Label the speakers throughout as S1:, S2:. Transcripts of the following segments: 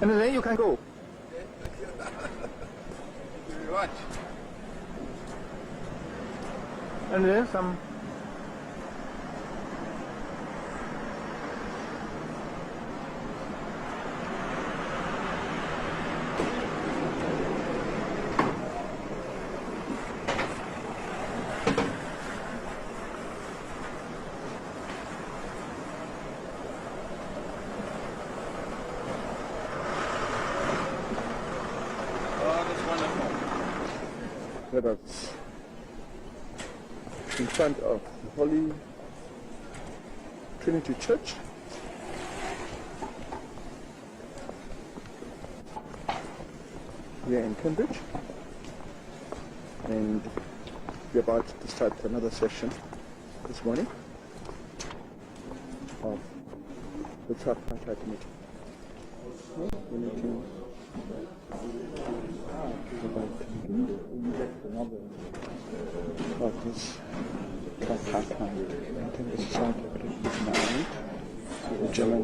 S1: And then you can go.
S2: Thank you very much.
S1: And then some. Let us in front of the Holy Trinity Church. We are in Cambridge, and we're about to start another session this morning of the tripartite meeting. Partners, German,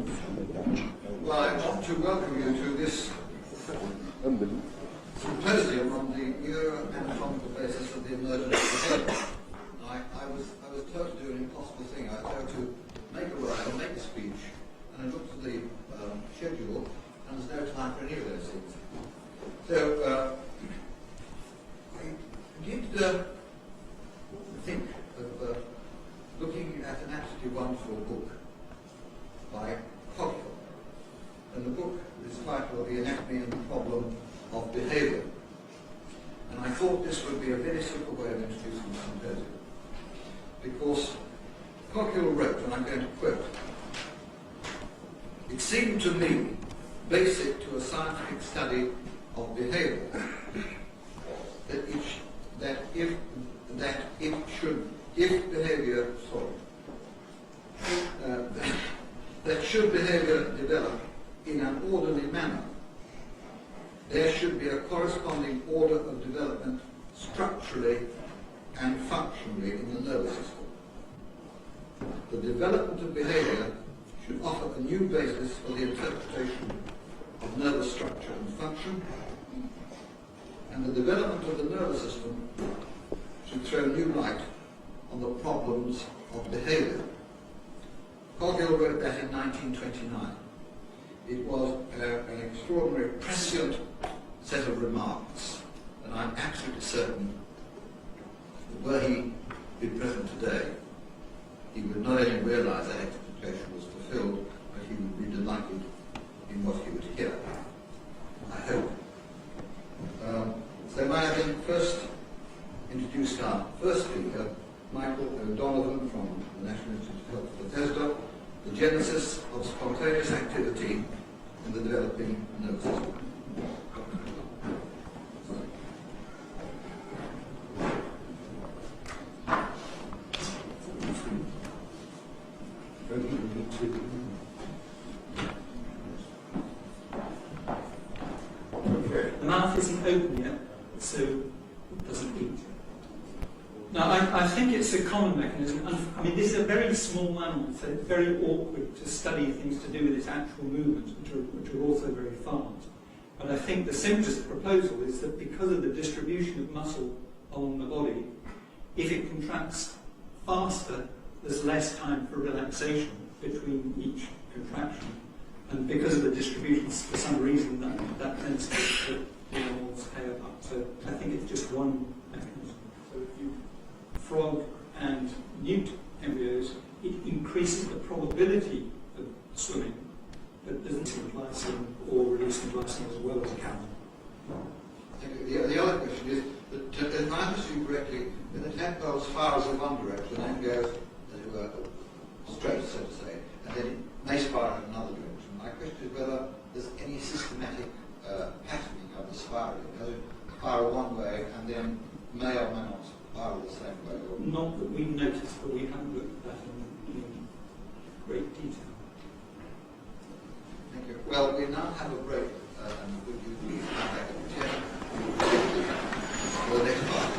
S3: well, I want to welcome you to this symposium on the neuroanatomical basis of the emergence of behavior. I was told to do an impossible thing. I was told to make a speech, and I looked at the schedule, and there's no time for any of those things. So I did think of looking at an absolutely wonderful book by Gothic, and the book is titled The Anatomy and the Problem of Behaviour. And I thought this would be a very simple way of introducing the symposium, because Gothic wrote, and I'm going to quote, "It seemed to me basic to a scientific study of behaviour that should behaviour develop in an orderly manner, there should be a corresponding order of development structurally and functionally in the nervous system. The development of behaviour should offer a new basis for the interpretation of nervous structure and function, and the development of the nervous system should throw new light on the problems of behaviour." Cargill wrote that in 1929. It was an extraordinary, prescient set of remarks, and I'm absolutely certain that were he been present today, he would not only realise that expectation was fulfilled, but he would be delighted in what he would hear. I hope. So may I then first introduce our first speaker, Michael O'Donovan from the National Institute of Health Bethesda, the genesis of spontaneous activity in the developing nervous system.
S4: The mouth isn't open yet, so it doesn't eat. Now, I think it's a common mechanism. I mean, this is a very small animal, so it's very awkward to study things to do with its actual movements, which are also very fast. But I think the simplest proposal is that because of the distribution of muscle along the body, if it contracts faster, there's less time for relaxation between each contraction. And because of the distribution, for some reason, that tends to put the animal's hair up. So I think it's just one mechanism. So if you frog and newt embryos, it increases the probability of swimming, but doesn't see glycine or releasing glycine as well as a camel.
S3: The other question is that, if I understand correctly, when the tadpole fires in one direction and then goes, as it were, straight, so to say, and then it may spiral in another direction. My question is whether there's any systematic patterning of the spiraling. Does it spiral one way and then may or may not spiral the same way? Or
S4: not that we noticed, but we haven't looked at that in great detail.
S3: Thank you. Well, we now have a break, and would you please come back at 10 for the next part?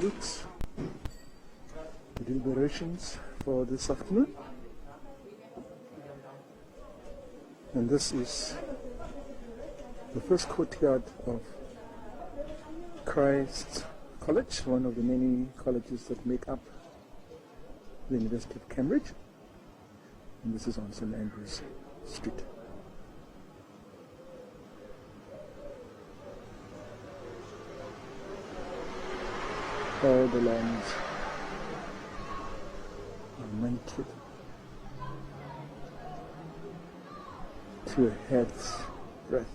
S1: Oops. the deliberations for this afternoon. And this is the first courtyard of Christ's College, one of the many colleges that make up the University of Cambridge. And this is on St. Andrew's Street. All the lawns are mounted to a head's breadth.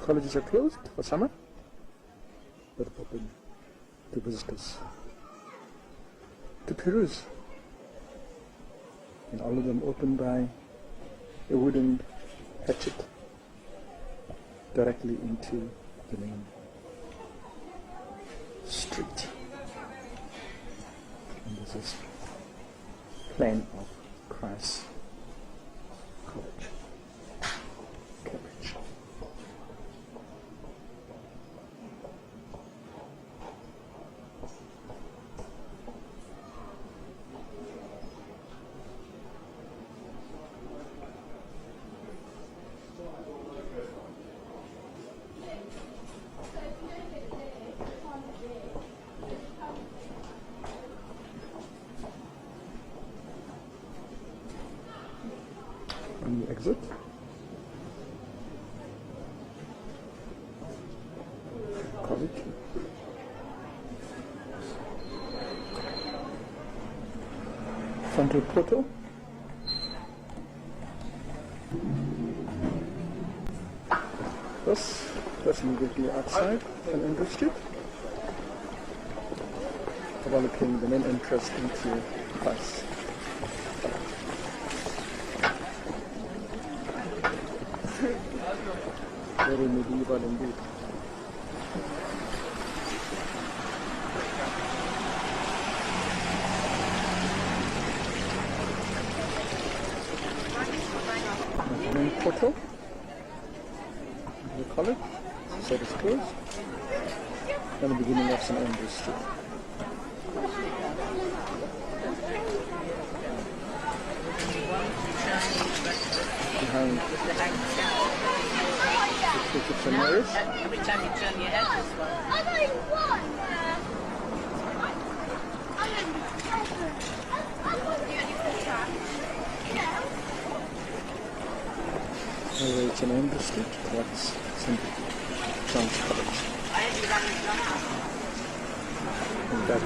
S1: Colleges are closed for summer, but open to visitors to peruse. And all of them opened by a wooden hatchet directly into the main street. And this is plan of Christ's College, Cambridge. On the exit, college, frontal portal, that's immediately outside St. Andrew Street, developing the main entrance into Punts. Very medieval indeed. The main portal of the college, so it's closed, and the beginning of St. Andrew's Street. Behind every time you turn your head this way. It's an Andrew Street, that's St. John's College. And that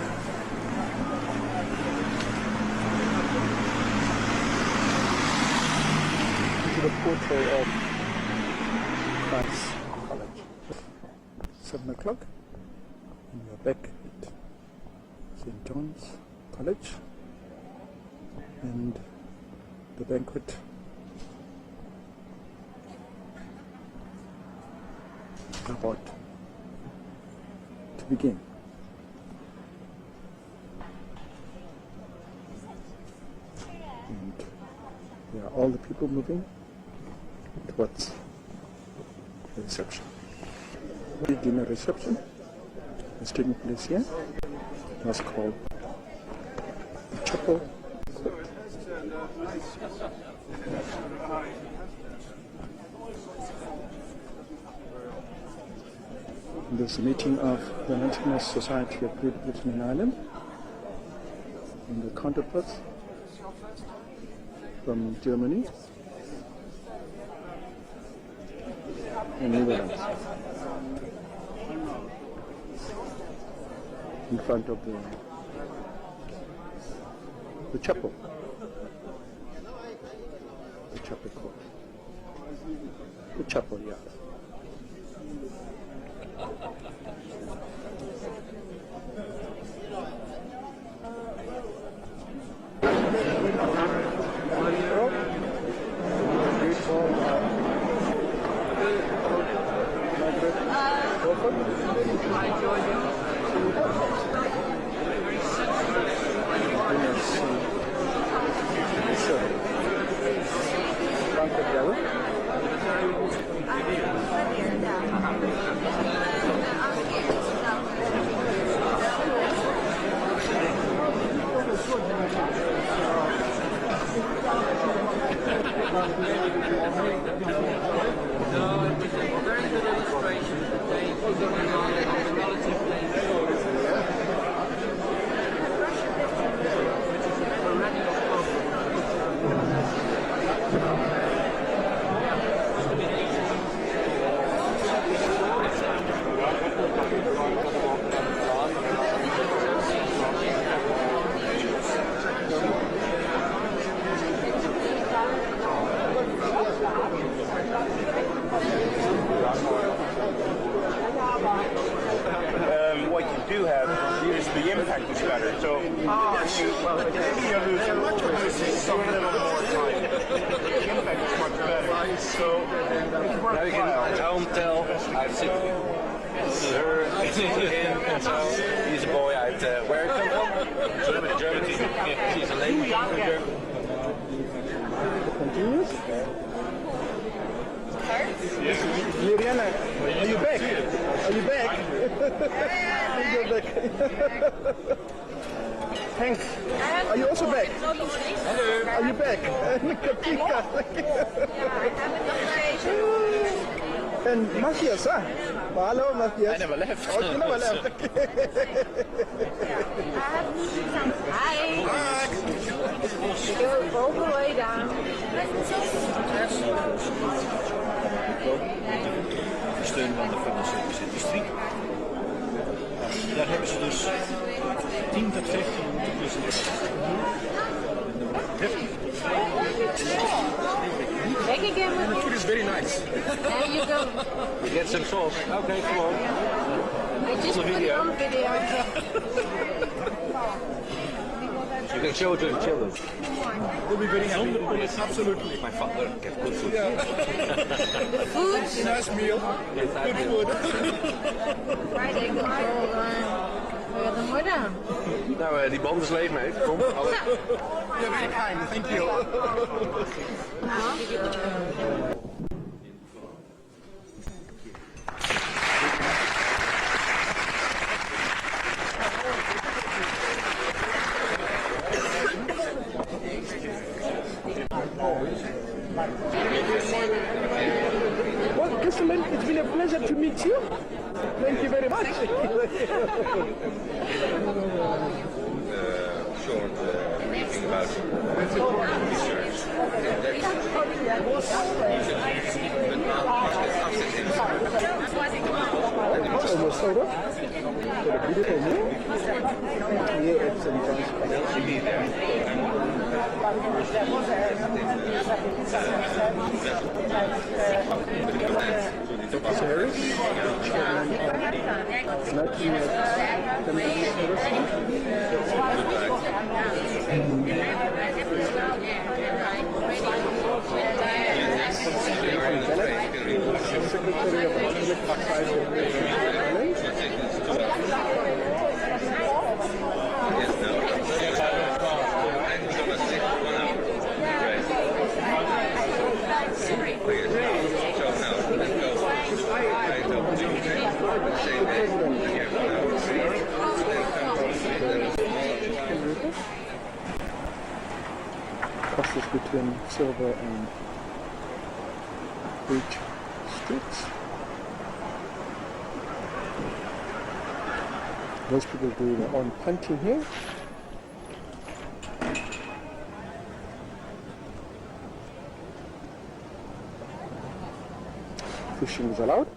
S1: into the portal of Christ's College. 7 o'clock, and we are back at St. John's College, and the banquet about to begin. And there are all the people moving towards the reception. The dinner reception is taking place here. That's called the chapel court. There's a meeting of the Anatomical Society of Great Britain and Ireland and the counterparts from Germany and Netherlands in front of the chapel, the chapel court, the chapel yard. Gala.
S5: do have is the impact is better. So you lose so little more time. The impact is much better. So
S6: now you can at home tell I've seen her and so he's a boy out where it come from? Germany. She's a lady from Germany.
S1: Continues. Miriana, are you back? Are you back? You're back. Hank, are you also back?
S6: Hello.
S1: Are you back? And Matthias, huh? Hello, Matthias.
S6: I never left.
S1: Oh, you never left.
S7: Hi. You're all the way down.
S8: Steun van de farmaceutische industrie. Daar hebben ze dus 10 tot 15 minuten tussen de
S7: Back again with you.
S8: food is very nice.
S7: There you go.
S6: You get some sauce. Okay, come on.
S7: I just put it on video.
S6: You can show it to the children.
S8: We'll be very happy. Yes, absolutely.
S6: My father get good food.
S7: Food.
S8: Nice meal.
S6: Yes, I
S8: Good
S6: do.
S8: food.
S7: Friday control. Goedemorgen.
S6: Nou, die band is leeg, mate. Kom.
S8: You're very kind. Thank you.
S1: Well, Ghislaine, it's been a pleasure to meet you. Thank you very much.
S6: Short briefing about research.
S1: Almost over. So the beautiful view. Here at St. John's Palace. Harris, chairman of Anatomical Secretary of Public Affairs crosses between Silver and Bridge Streets. Most people do their own punting here. Fishing is allowed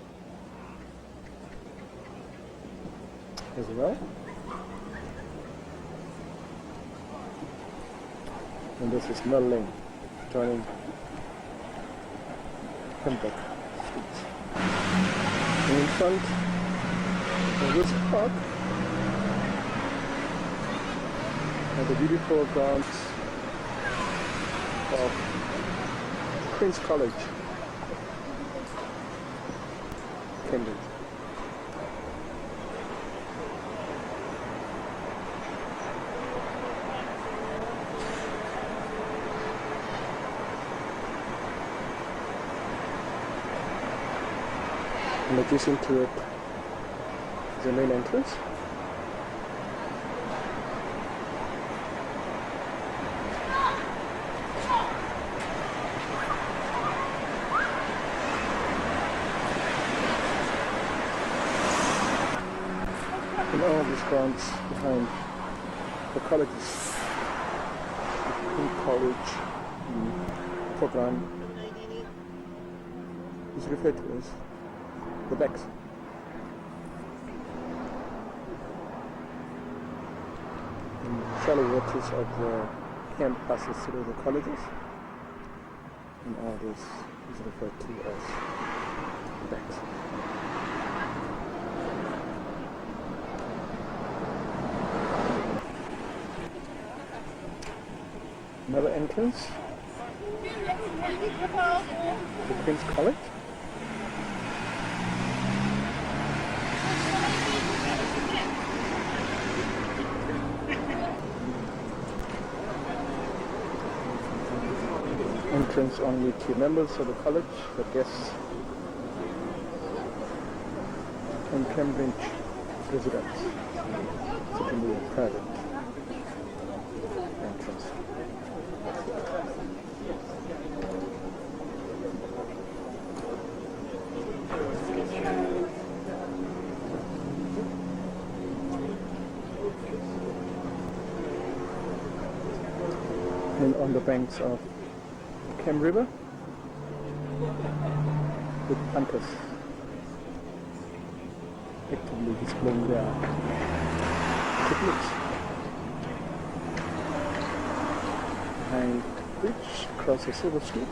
S1: as well. And this is Mill Lane, joining Pembroke Street. And in front of this park are the beautiful grounds of Queen's College, Cambridge. And adjacent to it is the main entrance. And all these grounds behind the colleges, the Queen's College program is referred to as the decks. And the shallow waters of the camp passes through the colleges, and all this is referred to as the decks. Another entrance. The Queen's College. Entrance only to members of the college, the guests, and Cambridge residents. So it can be a private entrance. And on the banks of the Cam River with Punts actively displaying their techniques. Behind the bridge across the Silver Street.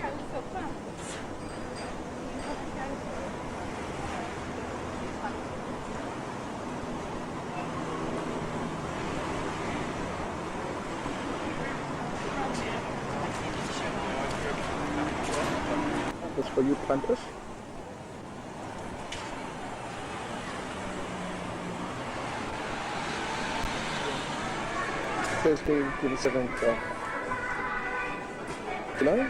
S1: That's for you planters. Thursday, 27th of July,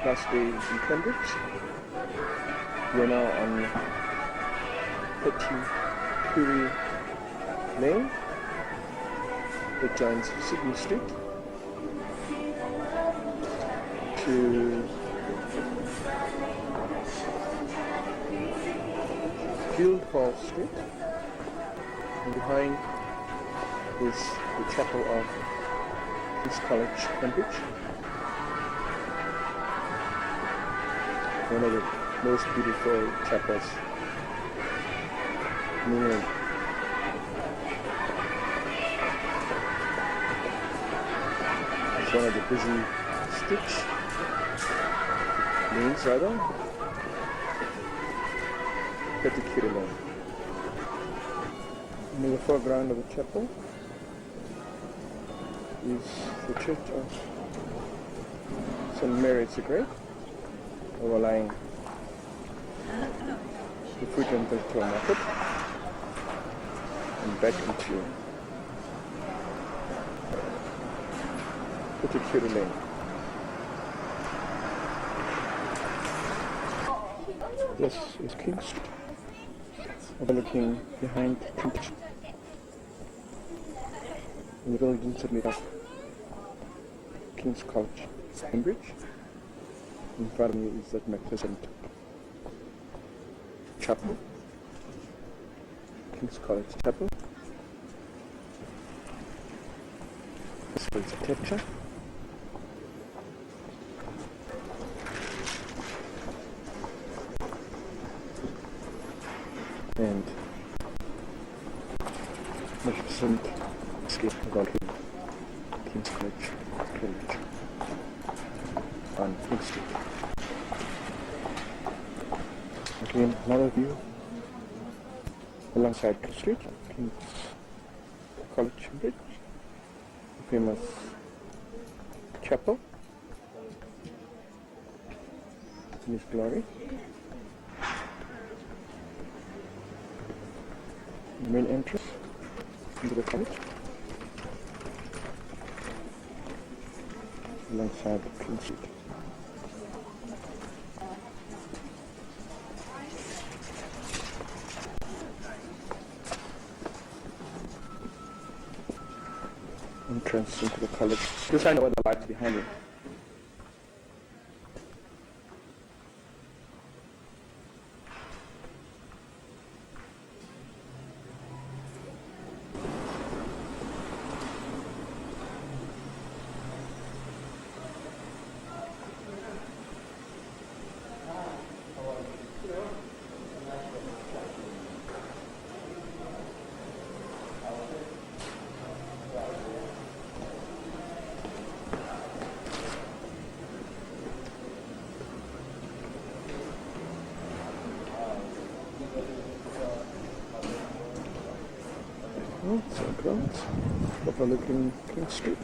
S1: last day in Cambridge. We're now on 30 Curie Lane. It joins Sydney Street to Guildhall Street, and behind is the chapel of King's College, Cambridge. One of the most beautiful chapels in England. It's one of the busy streets, lanes rather. Particular. In the foreground of the chapel is the Church of St. Mary the Great, overlying the fruit and vegetable market, and back into Particular Lane. This is King Street. Overlooking behind Punts. The buildings that made up King's College, Cambridge. In front of me is that magnificent chapel, King's College Chapel. This is architecture. And magnificent escape of King's College, Cambridge, on King Street. Again, another view alongside King Street, King's College, Cambridge, the famous chapel in its glory. The main entrance into the college, alongside King Street. Entrance into the college. Just find out what the lights behind it. So grounds overlooking King Street.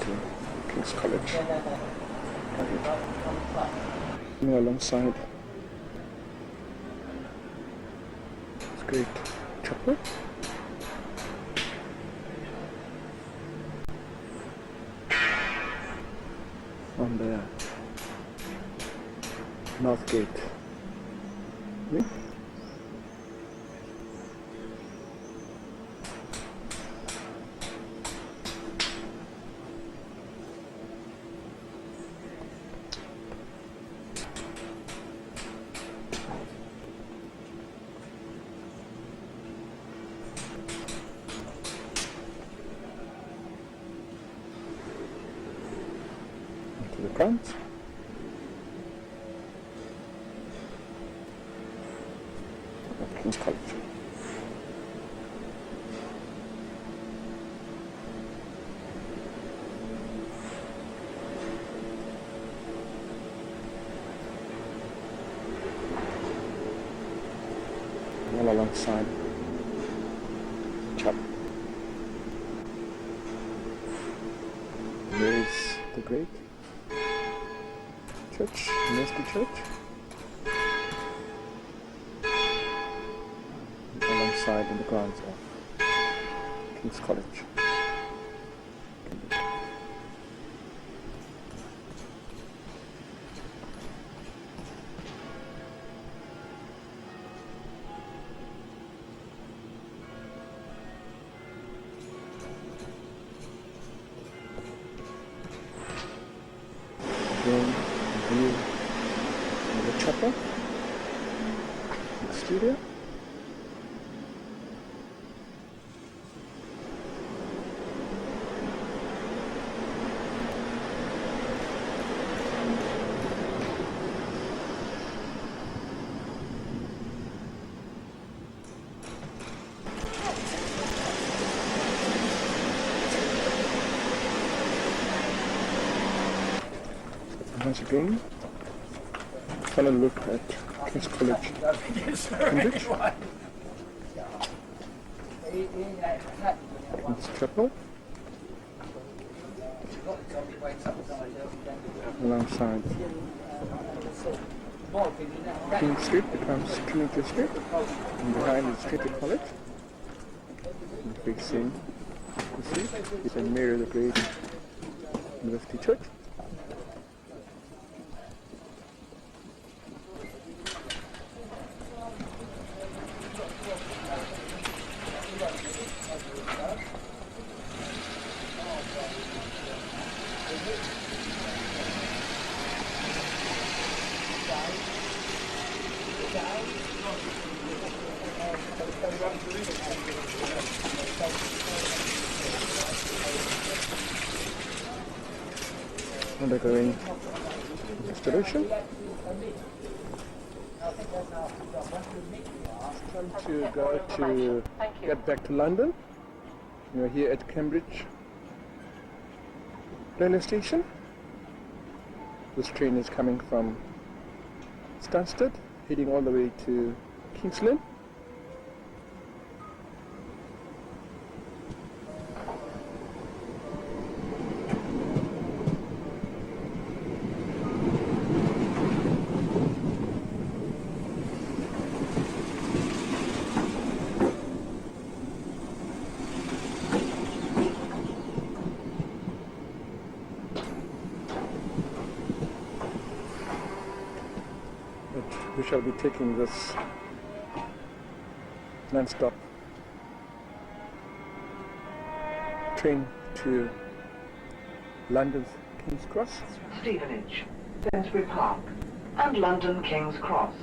S1: to King's College. Here alongside this great chapel. On the north gate. See? To the Punts. Of King's College. All alongside chapel. There is the great church, University Church, alongside in the grounds of King's College. Again, view of the chapel, exterior. Once again, have a look at King's College, Cambridge. King's Chapel. Alongside King Street becomes Trinity Street, and behind is Trinity College. And facing the street is St. Mary the Great University Church. Undergoing restoration. Time to get back to London. We are here at Cambridge railway station. This train is coming from Stansted, heading all the way to King's Lynn. We shall be taking this non-stop train to London's King's Cross.
S9: Stevenage, Finsbury Park, and London King's Cross.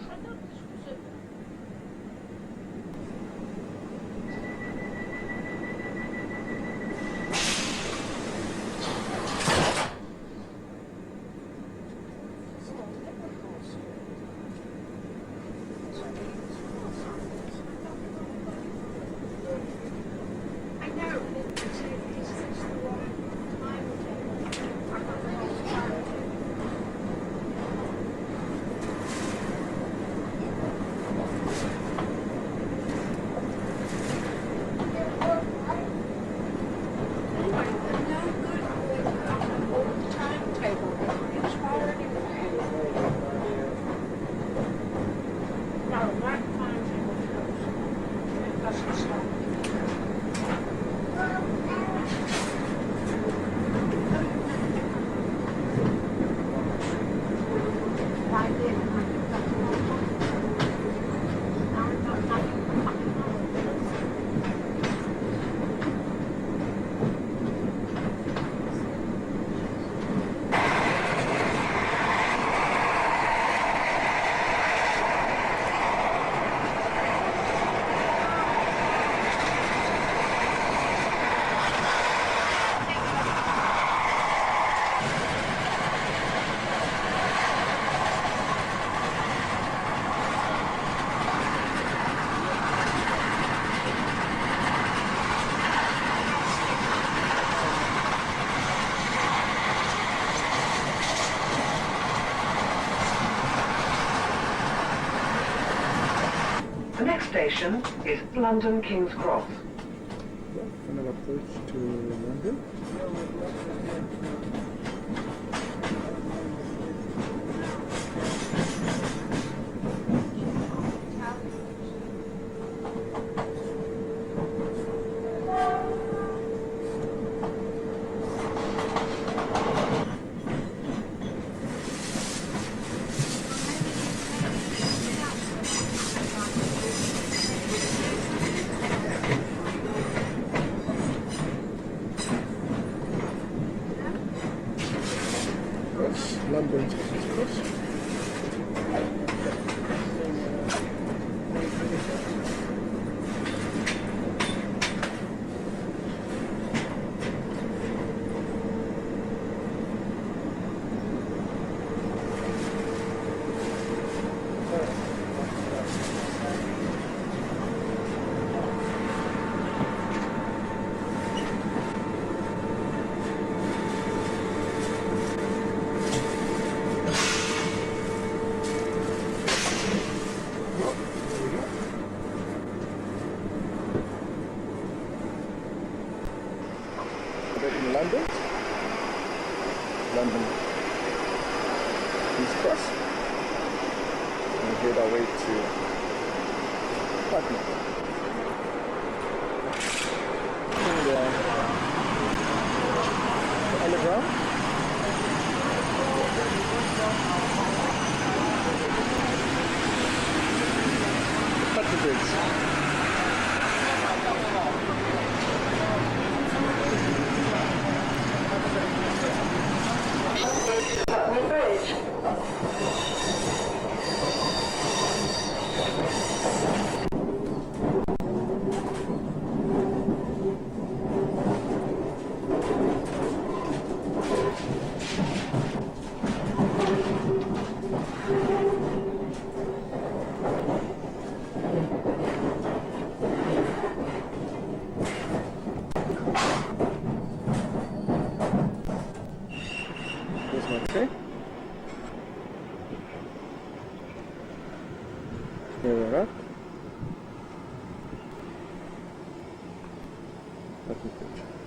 S9: station is London King's Cross.
S1: Final approach to London. London King's Cross. In London King's Cross, and we head our way to Putney. And the underground. Putney Bridge.
S9: Putney Bridge.
S1: Here's my train. Here we're at. Putney Bridge.